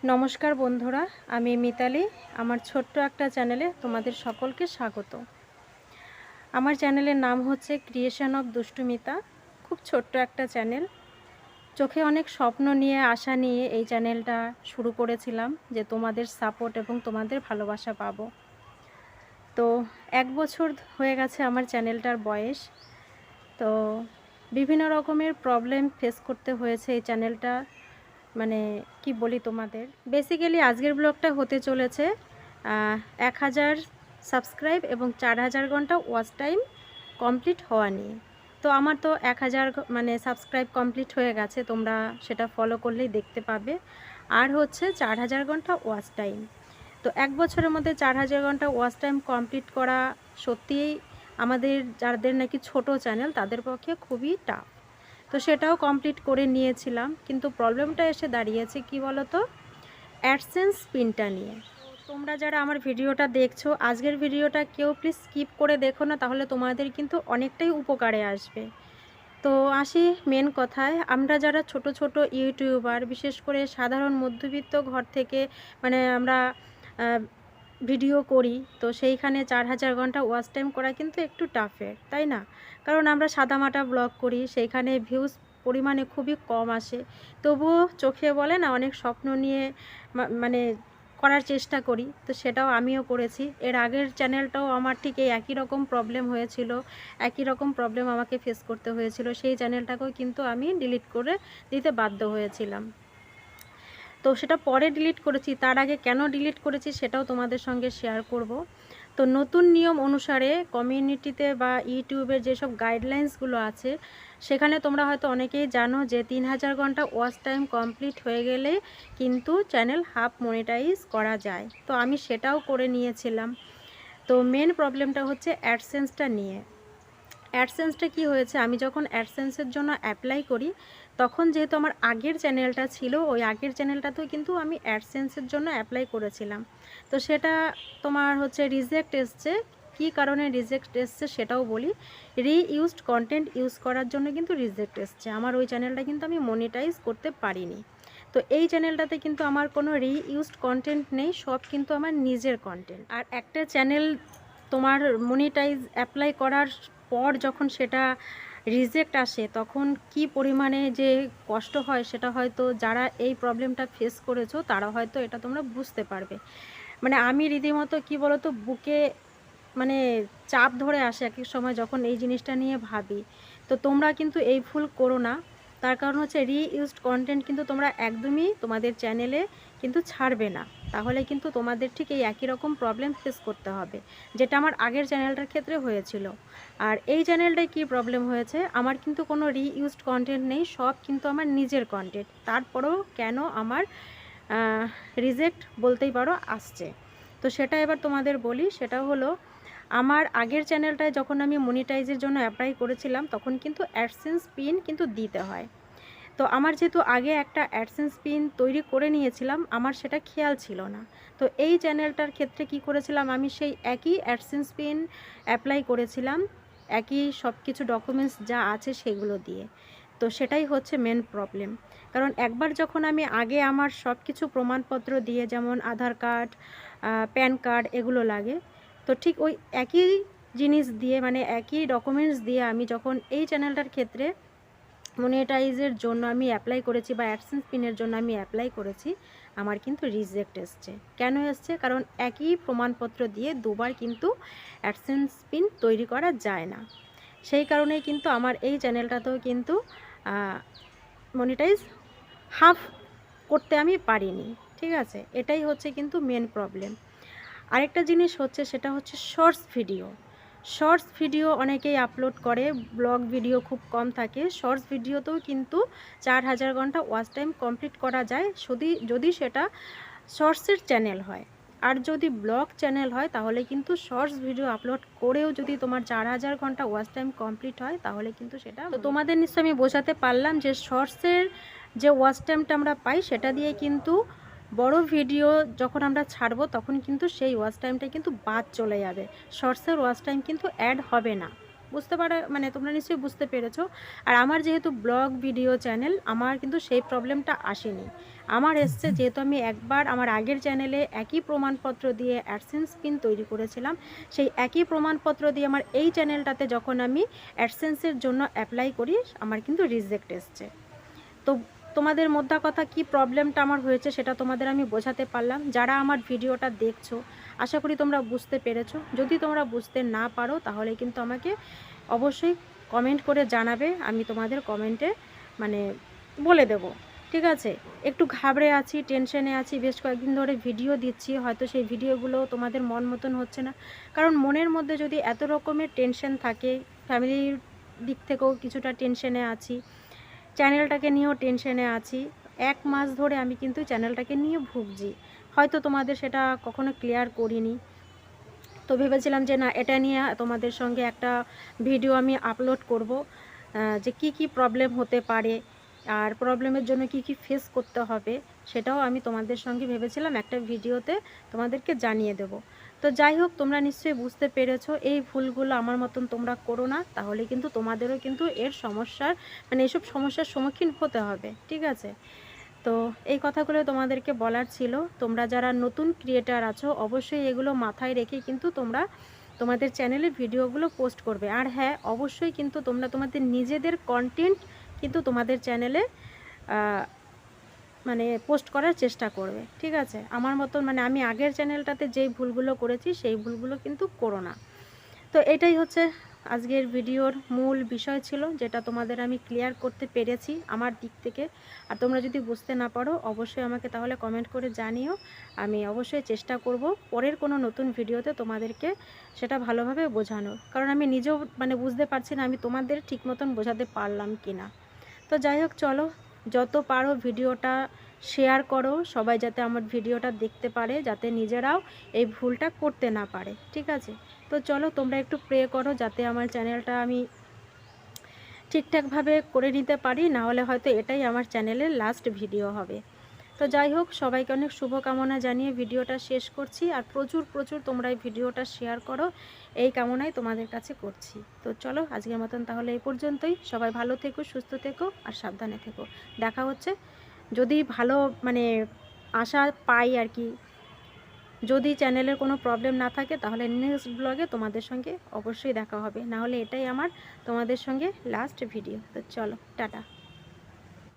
নমস্কার বন্ধুরা, আমি মিতালি। আমার ছোট্ট একটা চ্যানেলে তোমাদের সকলকে স্বাগত। আমার চ্যানেলের নাম হচ্ছে ক্রিয়েশন অফ দুষ্টুমিতা। খুব ছোট্ট একটা চ্যানেল। চোখে অনেক স্বপ্ন নিয়ে আশা নিয়ে এই চ্যানেলটা শুরু করেছিলাম, যে তোমাদের সাপোর্ট এবং তোমাদের ভালোবাসা পাবো। তো 1 বছর হয়ে গেছে আমার চ্যানেলটার বয়স। তো বিভিন্ন রকমের প্রবলেম ফেস করতে হয়েছে এই চ্যানেলটা, মানে কি বলি তোমাদের। বেসিক্যালি আজকের ব্লগটা হতে চলেছে 1000 সাবস্ক্রাইব এবং 4000 ঘন্টা ওয়াচ টাইম কমপ্লিট হওয়া নিয়ে। তো আমার তো 1000 মানে সাবস্ক্রাইব কমপ্লিট হয়ে গেছে, তোমরা সেটা ফলো করলেই দেখতে পাবে। আর হচ্ছে 4000 ঘন্টা ওয়াচ টাইম। তো 1 বছরের মধ্যে 4000 ঘন্টা ওয়াচ টাইম কমপ্লিট করা সত্যিই আমাদের যাদের নাকি ছোট চ্যানেল তাদের পক্ষে খুবই টাফ। তো সেটাও কমপ্লিট করে নিয়েছিলাম, কিন্তু প্রবলেমটা এসে দাঁড়িয়েছে কি বলো তো, অ্যাডসেন্স পিনটা নিয়ে। তোমরা যারা আমার ভিডিওটা দেখছো, আজকের ভিডিওটা কেউ প্লিজ স্কিপ করে দেখো না, তাহলে তোমাদের কিন্তু অনেকটাই উপকারে আসবে। তো আসি মেন কথায়। আমরা যারা ছোট ছোট ইউটিউবার, বিশেষ করে সাধারণ মধ্যবিত্ত ঘর থেকে মানে আমরা ভিডিও করি, তো সেইখানে 4000 ঘন্টা ওয়াচ টাইম করা কিন্তু একটু টাফের, তাই না? কারণ আমরা সাদামাটা ব্লগ করি, সেইখানে ভিউজ পরিমাণে খুবই কম আসে। তবুও চোখে বলে না, অনেক স্বপ্ন নিয়ে মানে করার চেষ্টা করি। তো সেটাও আমিও করেছি। এর আগের চ্যানেলটাও আমার ঠিক এই একই রকম প্রবলেম হয়েছিল, একই রকম প্রবলেম আমাকে ফেস করতে হয়েছিল। সেই চ্যানেলটাকেও কিন্তু আমি ডিলিট করে দিতে বাধ্য হয়েছিলাম। তো সেটা পরে ডিলিট করেছি, তার আগে কেন ডিলিট করেছি সেটাও তোমাদের সঙ্গে শেয়ার করব। তো নতুন নিয়ম অনুসারে কমিউনিটিতে বা ইউটিউবের যেসব গাইডলাইন্সগুলো আছে, সেখানে তোমরা হয়তো অনেকেই জানো যে 3000 ঘন্টা ওয়াচ টাইম কমপ্লিট হয়ে গেলে কিন্তু চ্যানেল হাফ মনিটাইজ করা যায়। তো আমি সেটাও করে নিয়েছিলাম। তো মেন প্রবলেমটা হচ্ছে অ্যাডসেন্সটা নিয়ে। অ্যাডসেন্সটা কি হয়েছে, আমি যখন অ্যাডসেন্সের জন্য অ্যাপ্লাই করি, তখন যেহেতু আমার আগের চ্যানেলটা ছিল, ওই আগের চ্যানেলটাতেও কিন্তু আমি অ্যাডসেন্সের জন্য অ্যাপ্লাই করেছিলাম। তো সেটা তোমার হচ্ছে রিজেক্ট এসছে। কী কারণে রিজেক্ট এসছে সেটাও বলি। রিইউজড কন্টেন্ট ইউজ করার জন্য কিন্তু রিজেক্ট এসছে। আমার ওই চ্যানেলটা কিন্তু আমি মনিটাইজ করতে পারিনি। তো এই চ্যানেলটাতে কিন্তু আমার কোনো রিইউজড কন্টেন্ট নেই, সব কিন্তু আমার নিজের কন্টেন্ট। আর একটা চ্যানেল তোমার মনিটাইজ অ্যাপ্লাই করার পর যখন সেটা রিজেক্ট আসে, তখন কি পরিমাণে যে কষ্ট হয় সেটা হয়তো যারা এই প্রবলেমটা ফেস করেছো তারা হয়তো এটা তোমরা বুঝতে পারবে। মানে আমি রীতিমতো কি বলো তো, বুকে মানে চাপ ধরে আসে এক এক সময় যখন এই জিনিসটা নিয়ে ভাবি। তো তোমরা কিন্তু এই ভুল করো না। তার কারণ হচ্ছে রিইউজড কন্টেন্ট কিন্তু তোমরা একদমই তোমাদের চ্যানেলে কিন্তু ছাড়বে না, তাহলে কিন্তু তোমাদের ঠিক এই একই রকম প্রবলেম ফেস করতে হবে, যেটা আমার আগের চ্যানেলটার ক্ষেত্রে হয়েছিল। আর এই চ্যানেলটায় কি প্রবলেম হয়েছে, আমার কিন্তু কোনো রিইউজড কন্টেন্ট নেই, সব কিন্তু আমার নিজের কন্টেন্ট। তারপরেও কেন আমার রিজেক্ট বলতেই পারো আসছে। তো সেটা এবার তোমাদের বলি। সেটা হলো, আমার আগের চ্যানেলটায় যখন আমি মনিটাইজের জন্য অ্যাপ্লাই করেছিলাম, তখন কিন্তু অ্যাডসেন্স পিন কিন্তু দিতে হয়। তো আমার যেহেতু আগে একটা অ্যাডসেন্স পিন তৈরি করে নিয়েছিলাম, আমার সেটা খেয়াল ছিল না। তো এই চ্যানেলটার ক্ষেত্রে কি করেছিলাম, আমি সেই একই অ্যাডসেন্স পিন অ্যাপ্লাই করেছিলাম, একই সব কিছু ডকুমেন্টস যা আছে সেগুলো দিয়ে। তো সেটাই হচ্ছে মেন প্রবলেম। কারণ একবার যখন আমি আগে আমার সব কিছু প্রমাণপত্র দিয়ে, যেমন আধার কার্ড, প্যান কার্ড এগুলো লাগে, তো ঠিক ওই একই জিনিস দিয়ে, মানে একই ডকুমেন্টস দিয়ে আমি যখন এই চ্যানেলটার ক্ষেত্রে মনিটাইজের জন্য আমি অ্যাপ্লাই করেছি বা অ্যাডসেন্স পিনের জন্য আমি অ্যাপ্লাই করেছি, আমার কিন্তু রিজেক্ট এসছে। কেন এসছে? কারণ একই প্রমাণপত্র দিয়ে দুবার কিন্তু অ্যাডসেন্স পিন তৈরি করা যায় না। সেই কারণেই কিন্তু আমার এই চ্যানেলটাতেও কিন্তু মনিটাইজ হাফ করতে আমি পারিনি। ঠিক আছে, এটাই হচ্ছে কিন্তু মেন প্রবলেম। আরেকটা জিনিস হচ্ছে, সেটা হচ্ছে শর্টস ভিডিও। শর্টস ভিডিও অনেকেই আপলোড করে, ব্লগ ভিডিও খুব কম থাকে। শর্টস ভিডিওতেও কিন্তু 4000 ঘন্টা ওয়াচ টাইম কমপ্লিট করা যায়, যদি সেটা শর্টসের চ্যানেল হয়। আর যদি ব্লগ চ্যানেল হয়, তাহলে কিন্তু শর্টস ভিডিও আপলোড করেও যদি তোমার 4000 ঘন্টা ওয়াচ টাইম কমপ্লিট হয়, তাহলে কিন্তু সেটা। তো তোমাদের নিশ্চয়ই আমি বোঝাতে পারলাম যে শর্টসের যে ওয়াচ টাইমটা আমরা পাই, সেটা দিয়ে কিন্তু বড় ভিডিও যখন আমরা ছাড়বো, তখন কিন্তু সেই ওয়াচ টাইমটা কিন্তু বাদ চলে যাবে, শর্টসের ওয়াচ টাইম কিন্তু অ্যাড হবে না। বুঝতে পারা মানে তোমরা নিশ্চয়ই বুঝতে পেরেছো। আর আমার যেহেতু ব্লগ ভিডিও চ্যানেল, আমার কিন্তু সেই প্রবলেমটা আসেনি। আমার এসছে যেহেতু আমি একবার আমার আগের চ্যানেলে একই প্রমাণপত্র দিয়ে অ্যাডসেন্স পিন তৈরি করেছিলাম, সেই একই প্রমাণপত্র দিয়ে আমার এই চ্যানেলটাতে যখন আমি অ্যাডসেন্সের জন্য অ্যাপ্লাই করি, আমার কিন্তু রিজেক্ট এসছে। তো তোমাদের মোদ্দা কথা কি প্রবলেমটা আমার হয়েছে সেটা তোমাদের আমি বোঝাতে পারলাম। যারা আমার ভিডিওটা দেখছো, আশা করি তোমরা বুঝতে পেরেছো। যদি তোমরা বুঝতে না পারো তাহলে কিন্তু আমাকে অবশ্যই কমেন্ট করে জানাবে, আমি তোমাদের কমেন্টে মানে বলে দেব, ঠিক আছে? একটু ঘাবড়ে আছি, টেনশনে আছি, বেশ কয়েকদিন ধরে ভিডিও দিচ্ছি, হয়তো সেই ভিডিওগুলো তোমাদের মন মতন হচ্ছে না। কারণ মনের মধ্যে যদি এত রকমের টেনশন থাকে, ফ্যামিলির দিক থেকেও কিছুটা টেনশনে আছি, চ্যানেলটাকে নিয়েও টেনশনে আছি। 1 মাস ধরে আমি কিন্তু চ্যানেলটাকে নিয়ে ভুগছি। হয়তো তোমাদের সেটা কখনো ক্লিয়ার করিনি। তো ভেবেছিলাম যে না, এটা নিয়ে তোমাদের সঙ্গে একটা ভিডিও আমি আপলোড করব, যে কি কি প্রবলেম হতে পারে আর প্রবলেমের জন্য কি কি ফেস করতে হবে, সেটাও আমি তোমাদের সঙ্গে ভেবেছিলাম একটা ভিডিওতে তোমাদেরকে জানিয়ে দেব। তো যাই হোক, তোমরা নিশ্চয়ই বুঝতে পেরেছো, এই ভুলগুলো আমার মতন তোমরা করো না, তাহলে কিন্তু তোমাদেরও কিন্তু এর সমস্যার মানে এইসব সমস্যার সম্মুখীন হতে হবে, ঠিক আছে? তো এই কথাগুলো তোমাদেরকে বলার ছিল। তোমরা যারা নতুন ক্রিয়েটার আছো, অবশ্যই এগুলো মাথায় রেখে কিন্তু তোমরা তোমাদের চ্যানেলে ভিডিওগুলো পোস্ট করবে। আর হ্যাঁ, অবশ্যই কিন্তু তোমরা তোমাদের নিজেদের কন্টেন্ট কিন্তু তোমাদের চ্যানেলে মানে পোস্ট করার চেষ্টা করবে, ঠিক আছে? আমার মতন মানে আমি আগের চ্যানেলটাতে যেই ভুলগুলো করেছি সেই ভুলগুলো কিন্তু করো না। তো এটাই হচ্ছে আজকের ভিডিওর মূল বিষয় ছিল, যেটা তোমাদের আমি ক্লিয়ার করতে পেরেছি আমার দিক থেকে। আর তোমরা যদি বুঝতে না পারো অবশ্যই আমাকে তাহলে কমেন্ট করে জানিও, আমি অবশ্যই চেষ্টা করব পরের কোনো নতুন ভিডিওতে তোমাদেরকে সেটা ভালোভাবে বোঝানোর। কারণ আমি নিজেও মানে বুঝতে পারছি না আমি তোমাদের ঠিক মতন বোঝাতে পারলাম কি না। তো যাই হোক, চলো, যত পারো ভিডিওটা শেয়ার করো, সবাই যাতে আমার ভিডিওটা দেখতে পারে, যাতে নিজেরাও এই ভুলটা করতে না পারে, ঠিক আছে? তো চলো, তোমরা একটু প্রে করো যাতে আমার চ্যানেলটা আমি ঠিকঠাকভাবে করে নিতে পারি, না হলে হয়তো এটাই আমার চ্যানেলের লাস্ট ভিডিও হবে। তো যাই হোক, সবাইকে অনেক শুভকামনা জানিয়ে ভিডিওটা শেষ করছি। আর প্রচুর প্রচুর তোমরা এই ভিডিওটা শেয়ার করো, এই কামনাই তোমাদের কাছে করছি। তো চলো, আজকের মতন তাহলে এই পর্যন্তই। সবাই ভালো থেকো, সুস্থ থেকো আর সাবধানে থেকো। দেখা হচ্ছে, যদি ভালো মানে আশা পাই আর কি, যদি চ্যানেলের কোনো প্রবলেম না থাকে তাহলে নেক্সট ব্লগে তোমাদের সঙ্গে অবশ্যই দেখা হবে, না হলে এটাই আমার তোমাদের সঙ্গে লাস্ট ভিডিও। তো চলো, টাটা।